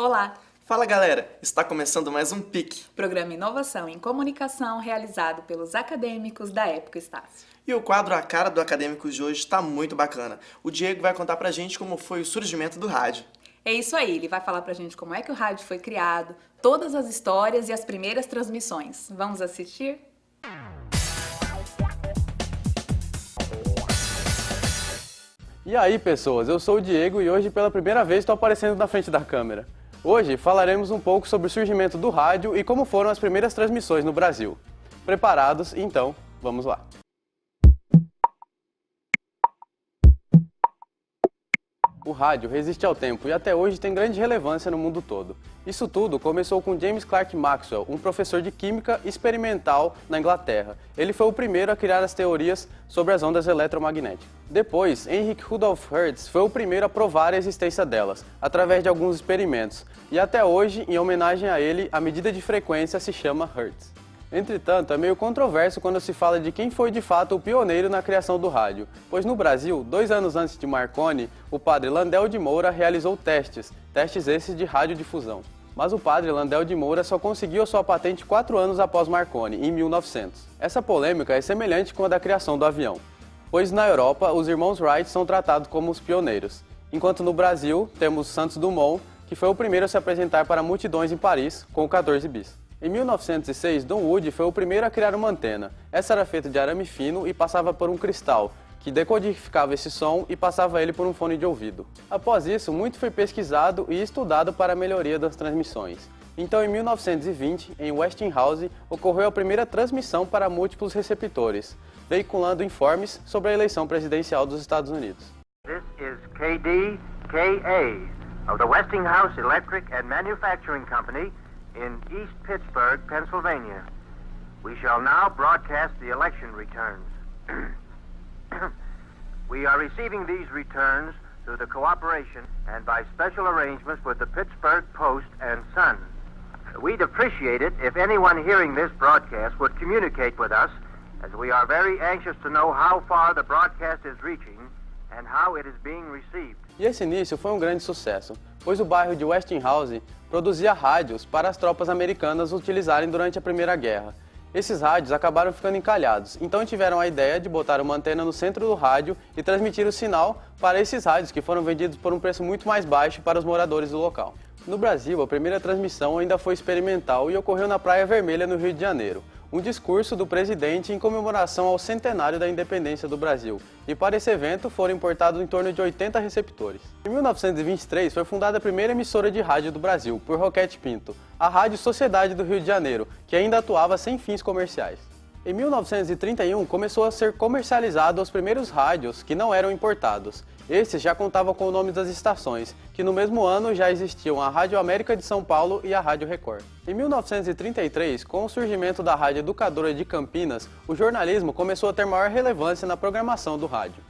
Olá! Fala galera, está começando mais um PIC, Programa Inovação em Comunicação realizado pelos acadêmicos da Época Estácio. E o quadro A Cara do Acadêmicos de hoje está muito bacana. O Diego vai contar pra gente como foi o surgimento do rádio. É isso aí, ele vai falar pra gente como é que o rádio foi criado, todas as histórias e as primeiras transmissões. Vamos assistir? E aí pessoas, eu sou o Diego e hoje pela primeira vez estou aparecendo na frente da câmera. Hoje falaremos um pouco sobre o surgimento do rádio e como foram as primeiras transmissões no Brasil. Preparados? Então, vamos lá. O rádio resiste ao tempo e até hoje tem grande relevância no mundo todo. Isso tudo começou com James Clerk Maxwell, um professor de química experimental na Inglaterra. Ele foi o primeiro a criar as teorias sobre as ondas eletromagnéticas. Depois, Heinrich Rudolf Hertz foi o primeiro a provar a existência delas, através de alguns experimentos. E até hoje, em homenagem a ele, a medida de frequência se chama Hertz. Entretanto, é meio controverso quando se fala de quem foi de fato o pioneiro na criação do rádio, pois no Brasil, 2 anos antes de Marconi, o padre Landel de Moura realizou testes esses de radiodifusão. Mas o padre Landel de Moura só conseguiu a sua patente 4 anos após Marconi, em 1900. Essa polêmica é semelhante com a da criação do avião, pois na Europa os irmãos Wright são tratados como os pioneiros, enquanto no Brasil temos Santos Dumont, que foi o primeiro a se apresentar para multidões em Paris com o 14 bis. Em 1906, Don Wood foi o primeiro a criar uma antena. Essa era feita de arame fino e passava por um cristal, que decodificava esse som e passava ele por um fone de ouvido. Após isso, muito foi pesquisado e estudado para a melhoria das transmissões. Então, em 1920, em Westinghouse, ocorreu a primeira transmissão para múltiplos receptores, veiculando informes sobre a eleição presidencial dos Estados Unidos. This is KDKA of the Westinghouse Electric and Manufacturing Company in East Pittsburgh, Pennsylvania. We shall now broadcast the election returns. We are receiving these returns through the cooperation and by special arrangements with the Pittsburgh Post and Sun. We'd appreciate it if anyone hearing this broadcast would communicate with us, as we are very anxious to know how far the broadcast is reaching and how it is being received. E esse início foi um grande sucesso, pois o bairro de Westinghouse produzia rádios para as tropas americanas utilizarem durante a Primeira Guerra. Esses rádios acabaram ficando encalhados, então tiveram a ideia de botar uma antena no centro do rádio e transmitir o sinal para esses rádios que foram vendidos por um preço muito mais baixo para os moradores do local. No Brasil, a primeira transmissão ainda foi experimental e ocorreu na Praia Vermelha, no Rio de Janeiro. Um discurso do presidente em comemoração ao centenário da independência do Brasil, e para esse evento foram importados em torno de 80 receptores. Em 1923 foi fundada a primeira emissora de rádio do Brasil, por Roquete Pinto, a Rádio Sociedade do Rio de Janeiro, que ainda atuava sem fins comerciais. Em 1931 começou a ser comercializado os primeiros rádios que não eram importados. Esses já contavam com o nome das estações, que no mesmo ano já existiam a Rádio América de São Paulo e a Rádio Record. Em 1933, com o surgimento da Rádio Educadora de Campinas, o jornalismo começou a ter maior relevância na programação do rádio.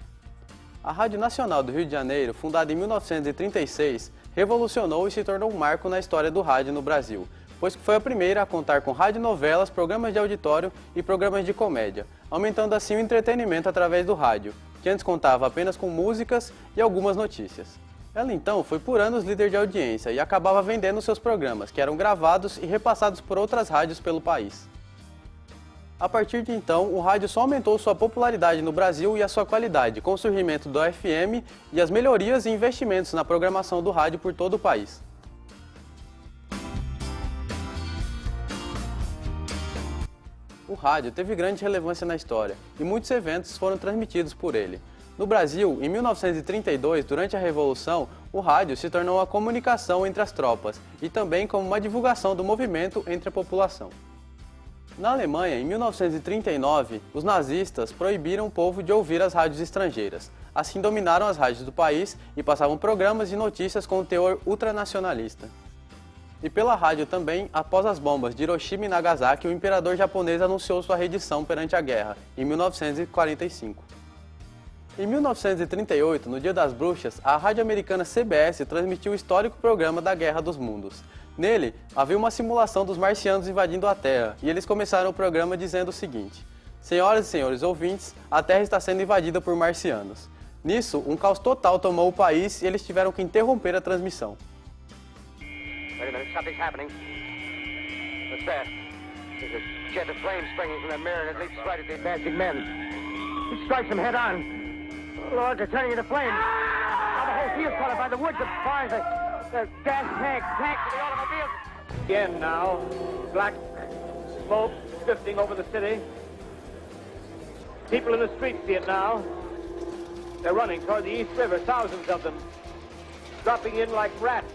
A Rádio Nacional do Rio de Janeiro, fundada em 1936, revolucionou e se tornou um marco na história do rádio no Brasil, pois foi a primeira a contar com radionovelas, programas de auditório e programas de comédia, aumentando assim o entretenimento através do rádio, que antes contava apenas com músicas e algumas notícias. Ela então foi por anos líder de audiência e acabava vendendo seus programas, que eram gravados e repassados por outras rádios pelo país. A partir de então, o rádio só aumentou sua popularidade no Brasil e a sua qualidade, com o surgimento do FM e as melhorias e investimentos na programação do rádio por todo o país. O rádio teve grande relevância na história e muitos eventos foram transmitidos por ele. No Brasil, em 1932, durante a Revolução, o rádio se tornou a comunicação entre as tropas e também como uma divulgação do movimento entre a população. Na Alemanha, em 1939, os nazistas proibiram o povo de ouvir as rádios estrangeiras. Assim dominaram as rádios do país e passavam programas de notícias com teor ultranacionalista. E pela rádio também, após as bombas de Hiroshima e Nagasaki, o imperador japonês anunciou sua rendição perante a guerra, em 1945. Em 1938, no Dia das Bruxas, a rádio americana CBS transmitiu o histórico programa da Guerra dos Mundos. Nele, havia uma simulação dos marcianos invadindo a Terra, e eles começaram o programa dizendo o seguinte: Senhoras e senhores ouvintes, a Terra está sendo invadida por marcianos. Nisso, um caos total tomou o país e eles tiveram que interromper a transmissão. Wait a minute, something's happening. What's that? There's a jet of flame springing from the mirror and it leaps right at the advancing men. It strikes them head on. Oh, Lord, they're turning into flames. Now the whole field's caught up by the woods, the barns, the gas tanks, the automobiles. Again now, black smoke drifting over the city. People in the streets see it now. They're running toward the East River, thousands of them, dropping in like rats.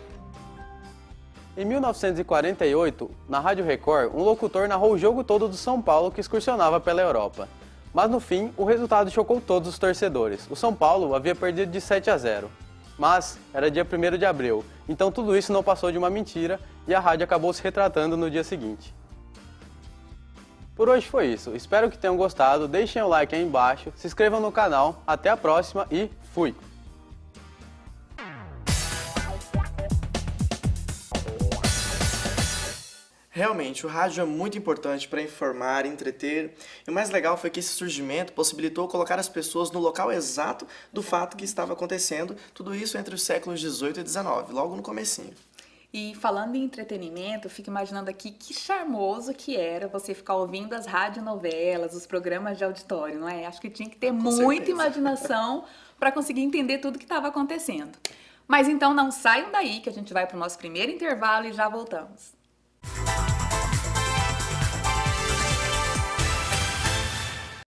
Em 1948, na Rádio Record, um locutor narrou o jogo todo do São Paulo que excursionava pela Europa. Mas no fim, o resultado chocou todos os torcedores. O São Paulo havia perdido de 7-0. Mas era dia 1º de abril, então tudo isso não passou de uma mentira e a rádio acabou se retratando no dia seguinte. Por hoje foi isso, espero que tenham gostado, deixem o like aí embaixo, se inscrevam no canal, até a próxima e fui! Realmente, o rádio é muito importante para informar, entreter, e o mais legal foi que esse surgimento possibilitou colocar as pessoas no local exato do fato que estava acontecendo, tudo isso entre os séculos 18 e 19, logo no comecinho. E falando em entretenimento, eu fico imaginando aqui que charmoso que era você ficar ouvindo as radionovelas, os programas de auditório, não é? Acho que tinha que ter muita certeza. imaginação para conseguir entender tudo que estava acontecendo. Mas então não saiam daí que a gente vai para o nosso primeiro intervalo e já voltamos.